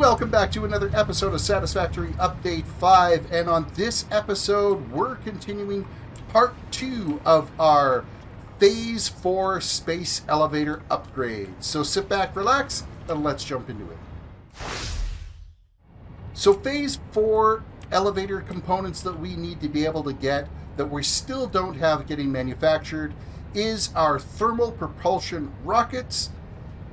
Welcome back to another episode of Satisfactory Update 5, and on this episode, we're continuing part 2 of our Phase 4 Space Elevator upgrade. So sit back, relax, and let's jump into it. So Phase 4 elevator components that we need to be able to get, that we still don't have getting manufactured, is our thermal propulsion rockets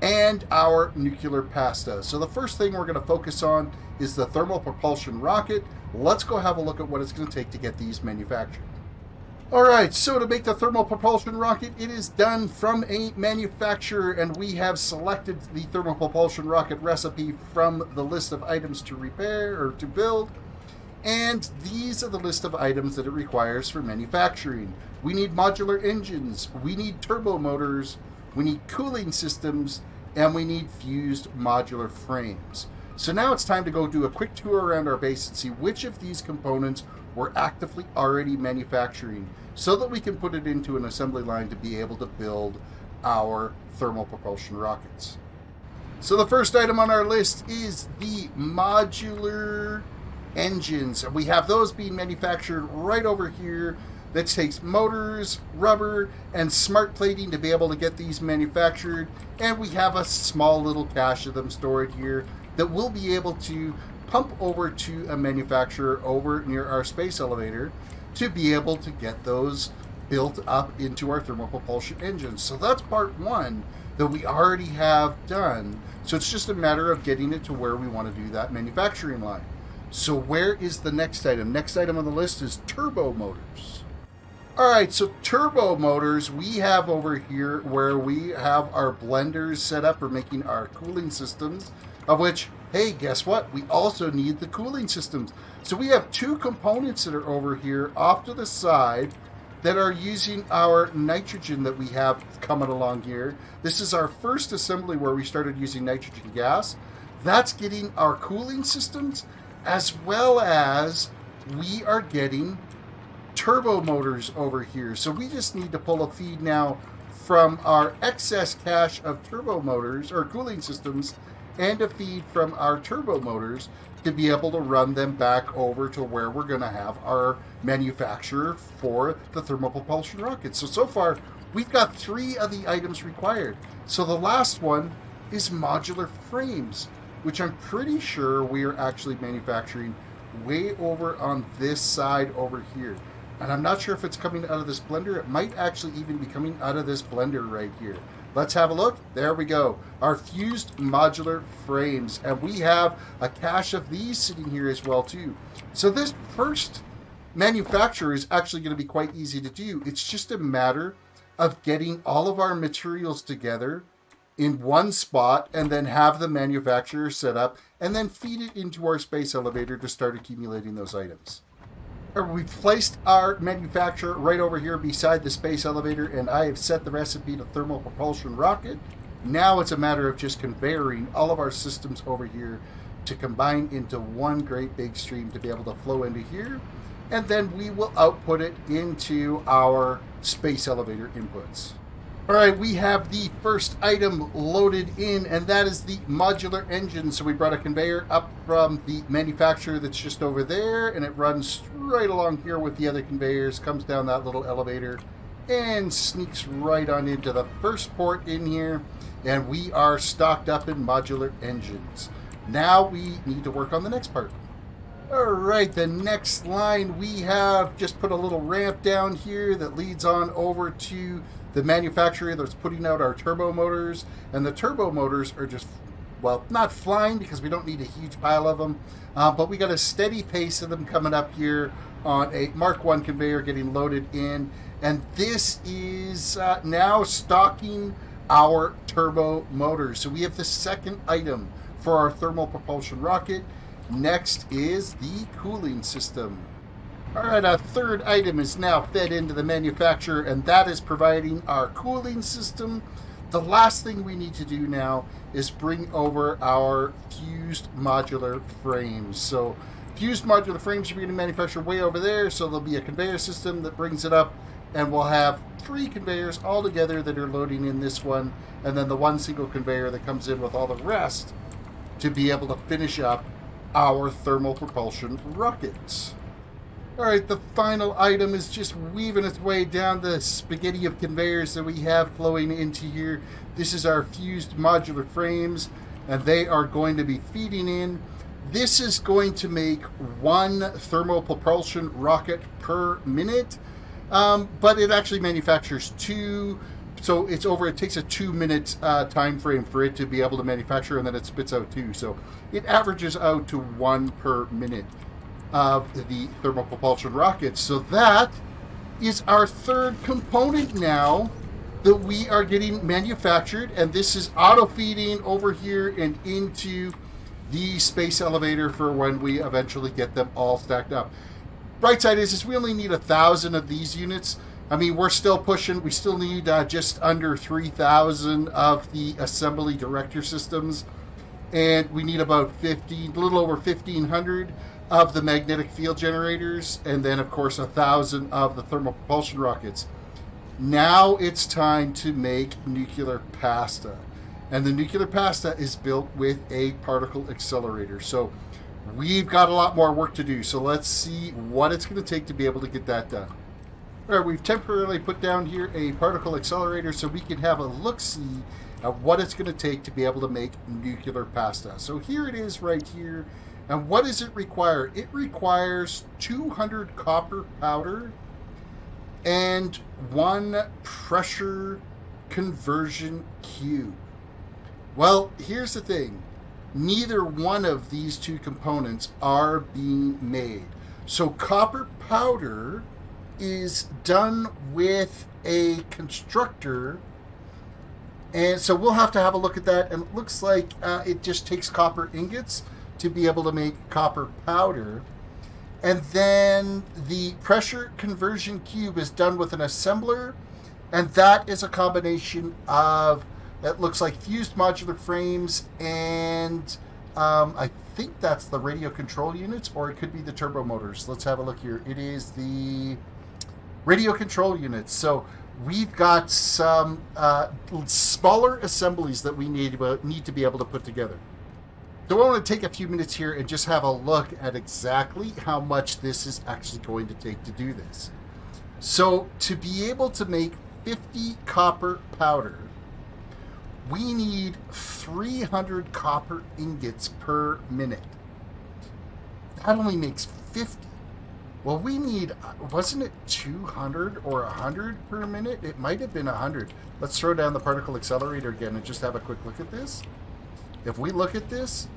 and our nuclear pasta. So the first thing we're going to focus on is the thermal propulsion rocket. Let's go have a look at what it's going to take to get these manufactured. Alright, so to make the thermal propulsion rocket, it is done from a manufacturer, and we have selected the thermal propulsion rocket recipe from the list of items to repair or to build. And these are the list of items that it requires for manufacturing. We need modular engines, we need turbo motors, we need cooling systems, and we need fused modular frames. So now it's time to go do a quick tour around our base and see which of these components we're actively already manufacturing so that we can put it into an assembly line to be able to build our thermal propulsion rockets. So the first item on our list is the modular engines. We have those being manufactured right over here. That takes motors, rubber, and smart plating to be able to get these manufactured. And we have a small little cache of them stored here that we'll be able to pump over to a manufacturer over near our space elevator to be able to get those built up into our thermal propulsion engines. So that's part one that we already have done. So it's just a matter of getting it to where we want to do that manufacturing line. So where is the next item? Next item on the list is turbo motors. Alright, so turbo motors we have over here where we have our blenders set up for making our cooling systems, of which, hey, guess what? We also need the cooling systems. So we have two components that are over here off to the side that are using our nitrogen that we have coming along here. This is our first assembly where we started using nitrogen gas. That's getting our cooling systems, as well as we are getting turbo motors over here. So we just need to pull a feed now from our excess cache of turbo motors or cooling systems and a feed from our turbo motors to be able to run them back over to where we're going to have our manufacturer for the thermal propulsion rocket. So far we've got 3 of the items required. So the last one is modular frames, which I'm pretty sure we are actually manufacturing way over on this side over here. And I'm not sure if it's coming out of this blender. It might actually even be coming out of this blender right here. Let's have a look. There we go. Our fused modular frames. And we have a cache of these sitting here as well too. So this first manufacturer is actually going to be quite easy to do. It's just a matter of getting all of our materials together in one spot and then have the manufacturer set up and then feed it into our space elevator to start accumulating those items. We've placed our manufacturer right over here beside the space elevator, and I have set the recipe to thermal propulsion rocket. Now it's a matter of just conveying all of our systems over here to combine into one great big stream to be able to flow into here, and then we will output it into our space elevator inputs. Alright, we have the first item loaded in, and that is the modular engine. So we brought a conveyor up from the manufacturer that's just over there, and it runs right along here with the other conveyors, comes down that little elevator, and sneaks right on into the first port in here, and we are stocked up in modular engines. Now we need to work on the next part. Alright, the next line, we have just put a little ramp down here that leads on over to the manufacturer that's putting out our turbo motors, and the turbo motors are just, well, not flying because we don't need a huge pile of them, but we got a steady pace of them coming up here on a Mark 1 conveyor getting loaded in, and this is now stocking our turbo motors. So we have the second item for our thermal propulsion rocket. Next is the cooling system. Alright, our third item is now fed into the manufacturer, and that is providing our cooling system. The last thing we need to do now is bring over our fused modular frames. So fused modular frames are going to manufacture way over there, so there'll be a conveyor system that brings it up, and we'll have 3 conveyors all together that are loading in this one, and then the one single conveyor that comes in with all the rest to be able to finish up our thermal propulsion rockets. All right, the final item is just weaving its way down the spaghetti of conveyors that we have flowing into here. This is our fused modular frames, and they are going to be feeding in. This is going to make one thermal propulsion rocket per minute, but it actually manufactures two. So it takes a 2-minute time frame for it to be able to manufacture, and then it spits out two. So it averages out to 1 per minute of the thermal propulsion rockets. So that is our third component now that we are getting manufactured, and this is auto feeding over here and into the space elevator for when we eventually get them all stacked up. Bright side is we only need 1,000 of these units. I mean, we're still pushing. We still need just under 3,000 of the assembly director systems, and we need about a little over 1,500 of the magnetic field generators, and then of course 1,000 of the thermal propulsion rockets. Now it's time to make nuclear pasta, and the nuclear pasta is built with a particle accelerator. So we've got a lot more work to do. So let's see what it's going to take to be able to get that done. All right, we've temporarily put down here a particle accelerator so we can have a look-see at what it's going to take to be able to make nuclear pasta. So here it is right here. And what does it require? It requires 200 copper powder and 1 pressure conversion cube. Well, here's the thing. Neither one of these two components are being made. So copper powder is done with a constructor, and so we'll have to have a look at that. And it looks like it just takes copper ingots to be able to make copper powder. And then the pressure conversion cube is done with an assembler, and that is a combination of, it looks like fused modular frames and I think that's the radio control units, or it could be the turbo motors. Let's have a look here. It is the radio control units. So we've got some smaller assemblies that we need to be able to put together. So I want to take a few minutes here and just have a look at exactly how much this is actually going to take to do this. So to be able to make 50 copper powder, we need 300 copper ingots per minute. That only makes 50. Well, we need, wasn't it 200 or 100 per minute? It might have been 100. Let's throw down the particle accelerator again and just have a quick look at this. If we look at this,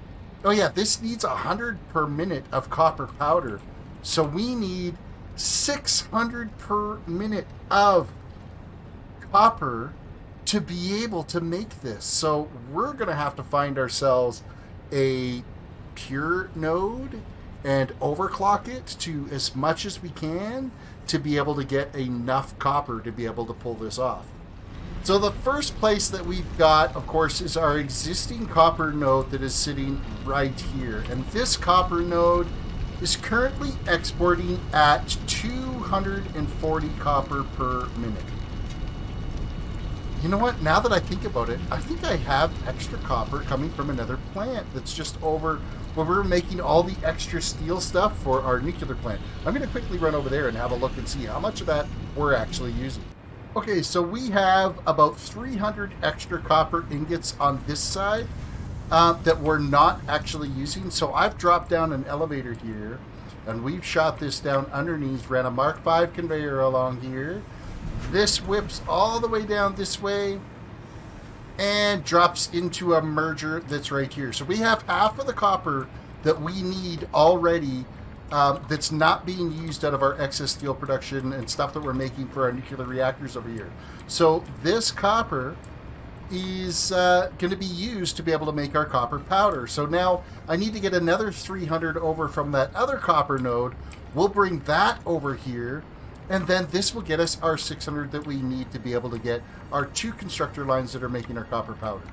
oh yeah, this needs 100 per minute of copper powder. So we need 600 per minute of copper to be able to make this. So we're going to have to find ourselves a pure node and overclock it to as much as we can to be able to get enough copper to be able to pull this off. So the first place that we've got, of course, is our existing copper node that is sitting right here. And this copper node is currently exporting at 240 copper per minute. You know what? Now that I think about it, I think I have extra copper coming from another plant that's just over where we're making all the extra steel stuff for our nuclear plant. I'm going to quickly run over there and have a look and see how much of that we're actually using. Okay, so we have about 300 extra copper ingots on this side that we're not actually using. So I've dropped down an elevator here, and we've shot this down underneath, ran a Mark V conveyor along here. This whips all the way down this way and drops into a merger that's right here. So we have half of the copper that we need already that's not being used out of our excess steel production and stuff that we're making for our nuclear reactors over here. So this copper is going to be used to be able to make our copper powder. So now I need to get another 300 over from that other copper node. We'll bring that over here, and then this will get us our 600 that we need to be able to get our 2 constructor lines that are making our copper powder.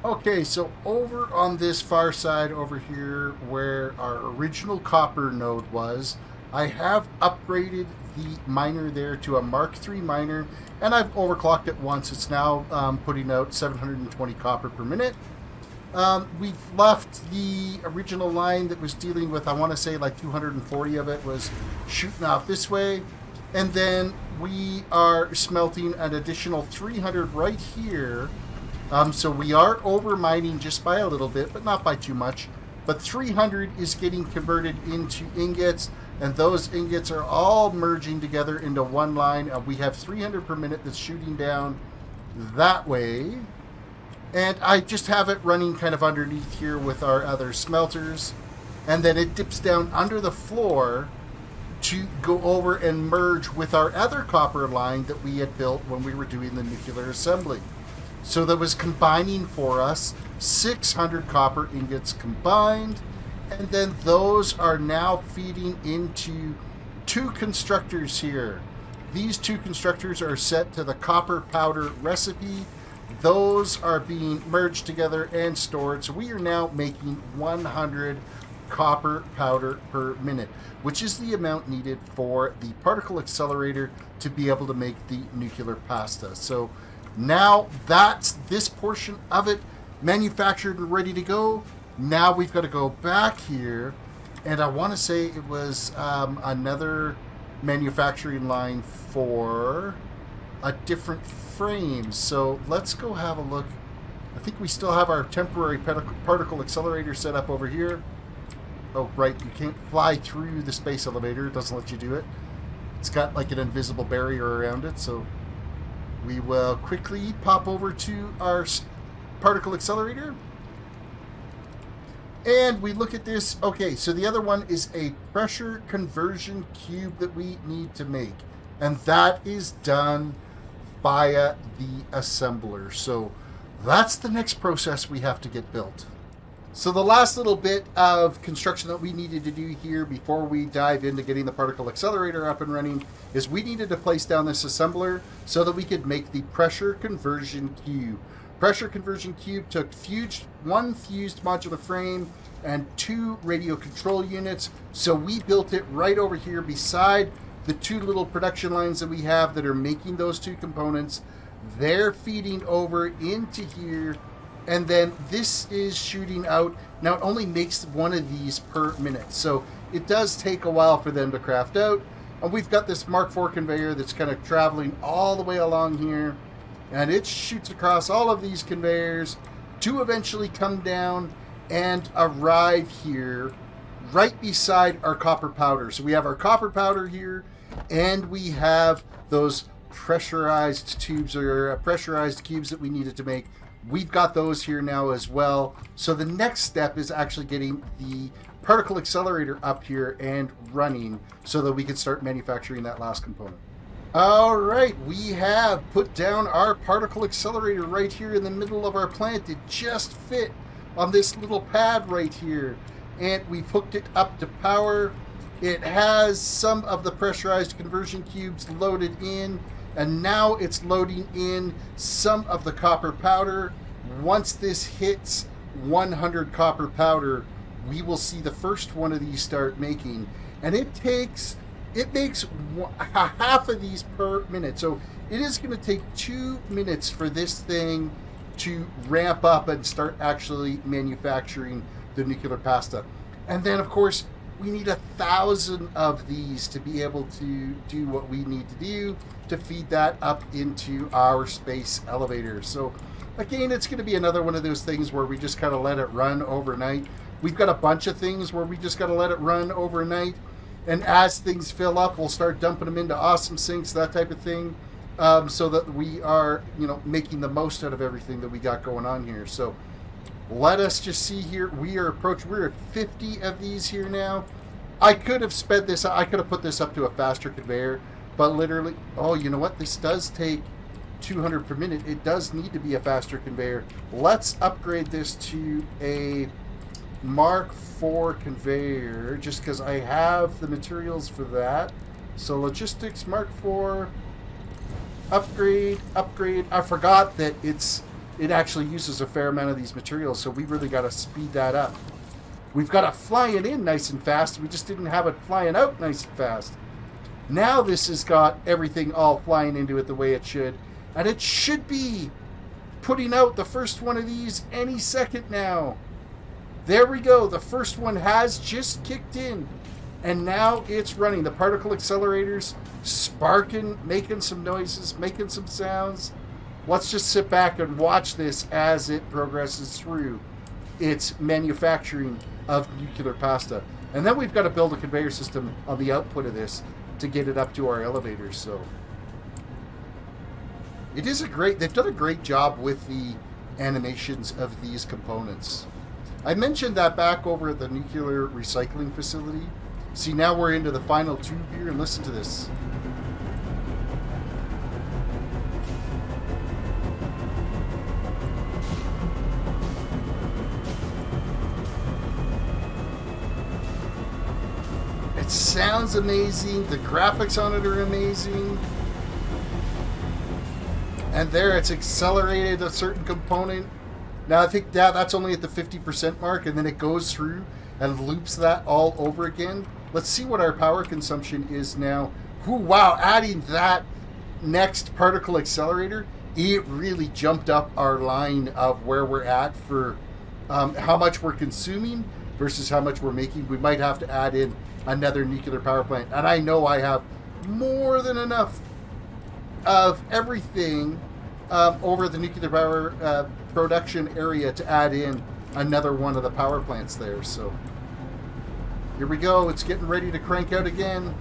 Okay, so over on this far side over here where our original copper node was, I have upgraded the miner there to a Mark III miner, and I've overclocked it once. It's now putting out 720 copper per minute. We've left the original line that was dealing with, I want to say like 240 of it was shooting off this way. And then we are smelting an additional 300 right here. So we are over mining just by a little bit, but not by too much. But 300 is getting converted into ingots, and those ingots are all merging together into one line. We have 300 per minute that's shooting down that way. And I just have it running kind of underneath here with our other smelters. And then it dips down under the floor to go over and merge with our other copper line that we had built when we were doing the nuclear assembly. So that was combining for us 600 copper ingots combined. And then those are now feeding into two constructors here. These two constructors are set to the copper powder recipe. Those are being merged together and stored. So we are now making 100 copper powder per minute, which is the amount needed for the particle accelerator to be able to make the nuclear pasta. So now that's this portion of it manufactured and ready to go. Now we've got to go back here, and I want to say it was another manufacturing line for a different frame. So let's go have a look. I think we still have our temporary particle accelerator set up over here. Oh, right, you can't fly through the space elevator. It doesn't let you do it. It's got like an invisible barrier around it. So we will quickly pop over to our particle accelerator. And we look at this. Okay, so the other one is a pressure conversion cube that we need to make. And that is done via the assembler. So that's the next process we have to get built. So the last little bit of construction that we needed to do here before we dive into getting the particle accelerator up and running is we needed to place down this assembler so that we could make the pressure conversion cube. Pressure conversion cube took one fused modular frame and 2 radio control units. So we built it right over here beside the 2 little production lines that we have that are making those 2 components. They're feeding over into here, and then this is shooting out. Now it only makes one of these per minute, so it does take a while for them to craft out. And we've got this Mark IV conveyor that's kind of traveling all the way along here, and it shoots across all of these conveyors to eventually come down and arrive here right beside our copper powder. So we have our copper powder here, and we have those pressurized tubes or pressurized cubes that we needed to make. We've got those here now as well. So the next step is actually getting the particle accelerator up here and running so that we can start manufacturing that last component. All right, we have put down our particle accelerator right here in the middle of our plant. It just fit on this little pad right here, and we've hooked it up to power. It has some of the pressurized conversion cubes loaded in, and now it's loading in some of the copper powder. Once this hits 100 copper powder, we will see the first one of these start making, and it makes half of these per minute. So it is going to take 2 minutes for this thing to ramp up and start actually manufacturing the nuclear pasta. And then, of course, we need 1,000 of these to be able to do what we need to do to feed that up into our space elevator. So again, it's going to be another one of those things where we just kind of let it run overnight. We've got a bunch of things where we just got to let it run overnight. And as things fill up, we'll start dumping them into awesome sinks, that type of thing, so that we are, making the most out of everything that we got going on here. So let us just see here. We're at 50 of these here now. I could have sped this. I could have put this up to a faster conveyor, but literally, oh, you know what? This does take 200 per minute. It does need to be a faster conveyor. Let's upgrade this to a Mark IV conveyor, just because I have the materials for that. So logistics, Mark IV, upgrade. I forgot that it actually uses a fair amount of these materials, so we really got to speed that up. We've got it flying in nice and fast. We just didn't have it flying out nice and fast. Now this has got everything all flying into it the way it should, and it should be putting out the first one of these any second now. There we go. The first one has just kicked in. And now it's running. The particle accelerators sparking, making some noises, making some sounds. Let's just sit back and watch this as it progresses through its manufacturing of nuclear pasta. And then we've got to build a conveyor system on the output of this to get it up to our elevators. So it is they've done a great job with the animations of these components. I mentioned that back over at the nuclear recycling facility. See, now we're into the final tube here, and listen to this. It sounds amazing. The graphics on it are amazing. And there, it's accelerated a certain component. Now, I think that's only at the 50% mark, and then it goes through and loops that all over again. Let's see what our power consumption is now. Ooh, wow, adding that next particle accelerator, it really jumped up our line of where we're at for how much we're consuming versus how much we're making. We might have to add in another nuclear power plant. And I know I have more than enough of everything over the nuclear power production area to add in another one of the power plants there. So here we go. It's getting ready to crank out again.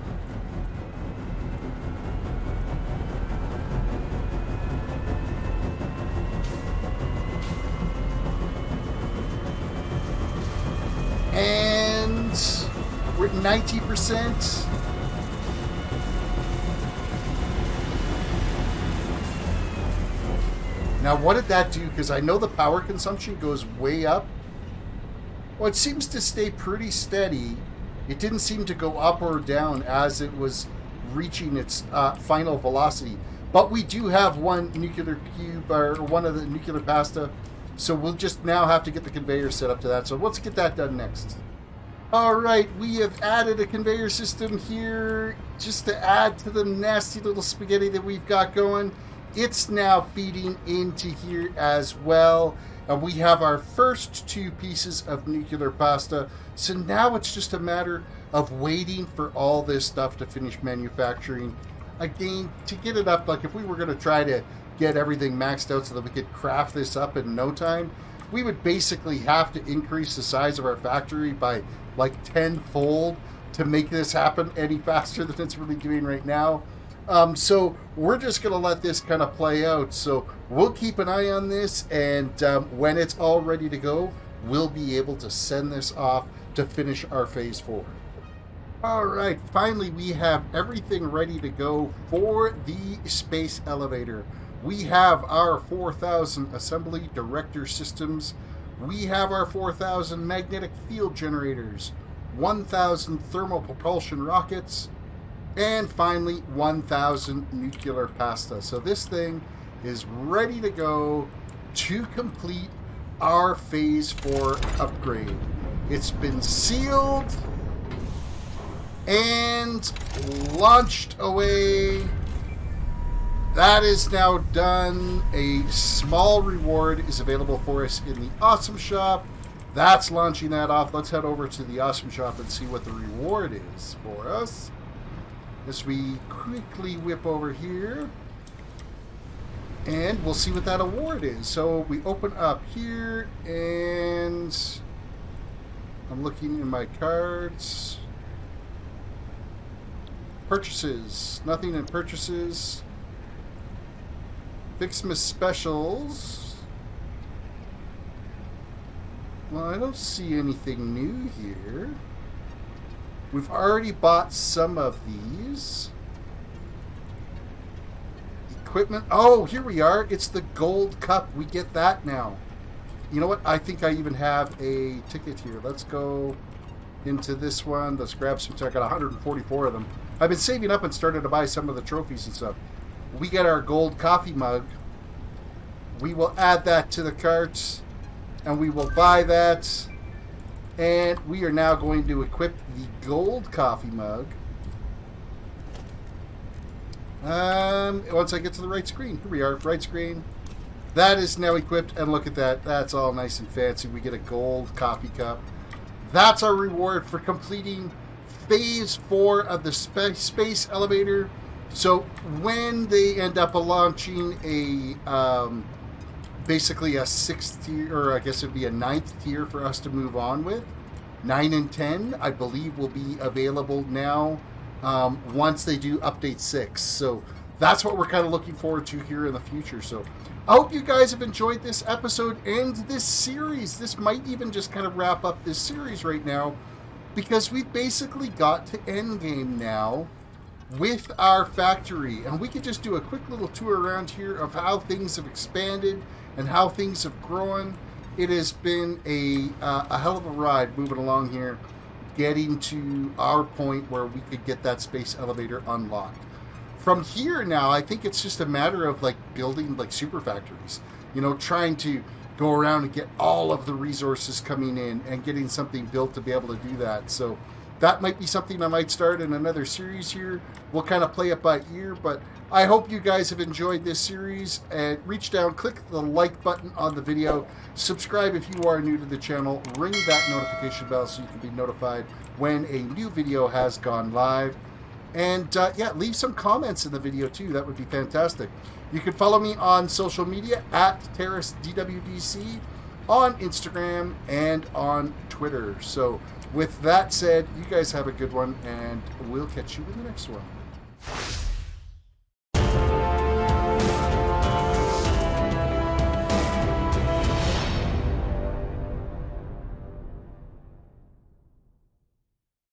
And we're at 90%. Now, what did that do? Because I know the power consumption goes way up. Well, it seems to stay pretty steady. It didn't seem to go up or down as it was reaching its final velocity. But we do have one nuclear cube, or one of the nuclear pasta. So we'll just now have to get the conveyor set up to that. So let's get that done next. All right, we have added a conveyor system here just to add to the nasty little spaghetti that we've got going. It's now feeding into here as well. And we have our first two pieces of nuclear pasta. So now it's just a matter of waiting for all this stuff to finish manufacturing. Again, to get it up, like if we were going to try to get everything maxed out so that we could craft this up in no time, we would basically have to increase the size of our factory by like tenfold to make this happen any faster than it's really doing right now. So we're just going to let this kind of play out. So we'll keep an eye on this, and when it's all ready to go, we'll be able to send this off to finish our phase 4. All right, finally we have everything ready to go for the space elevator. We have our 4,000 assembly director systems. We have our 4,000 magnetic field generators, 1,000 thermal propulsion rockets, and finally 1,000 nuclear pasta. So this thing is ready to go to complete our phase 4 upgrade. It's been sealed and launched away. That is now done. A small reward is available for us in the Awesome Shop. That's launching that off. Let's head over to the Awesome Shop and see what the reward is for us. As we quickly whip over here, and we'll see what that award is. So we open up here, and I'm looking in my cards. Purchases. Nothing in purchases. Fixmas specials. Well, I don't see anything new here. We've already bought some of these. Equipment. Oh, here we are. It's the gold cup. We get that now. You know what? I think I even have a ticket here. Let's go into this one. Let's grab some. I got 144 of them. I've been saving up and started to buy some of the trophies and stuff. We get our gold coffee mug. We will add that to the carts, and we will buy that. And we are now going to equip the gold coffee mug. Once I get to the right screen. Here we are, right screen. That is now equipped, and look at that. That's all nice and fancy. We get a gold coffee cup. That's our reward for completing Phase 4 of the space elevator. So when they end up launching basically a 6th tier, or I guess it'd be a 9th tier for us to move on with, 9 and 10, I believe, will be available now once they do update 6. So that's what we're kind of looking forward to here in the future. So I hope you guys have enjoyed this episode and this series. This might even just kind of wrap up this series right now, because we've basically got to endgame now with our factory, and we could just do a quick little tour around here of how things have expanded and how things have grown. It has been a hell of a ride moving along here, getting to our point where we could get that space elevator unlocked. From here now, I think it's just a matter of like building like super factories, you know, trying to go around and get all of the resources coming in and getting something built to be able to do that. So that might be something I might start in another series here. We'll kind of play it by ear, but I hope you guys have enjoyed this series, and reach down, click the like button on the video, subscribe if you are new to the channel, ring that notification bell so you can be notified when a new video has gone live. And yeah, leave some comments in the video too. That would be fantastic. You can follow me on social media at TerrasDWDC on Instagram and on Twitter. So with that said, you guys have a good one, and we'll catch you in the next one.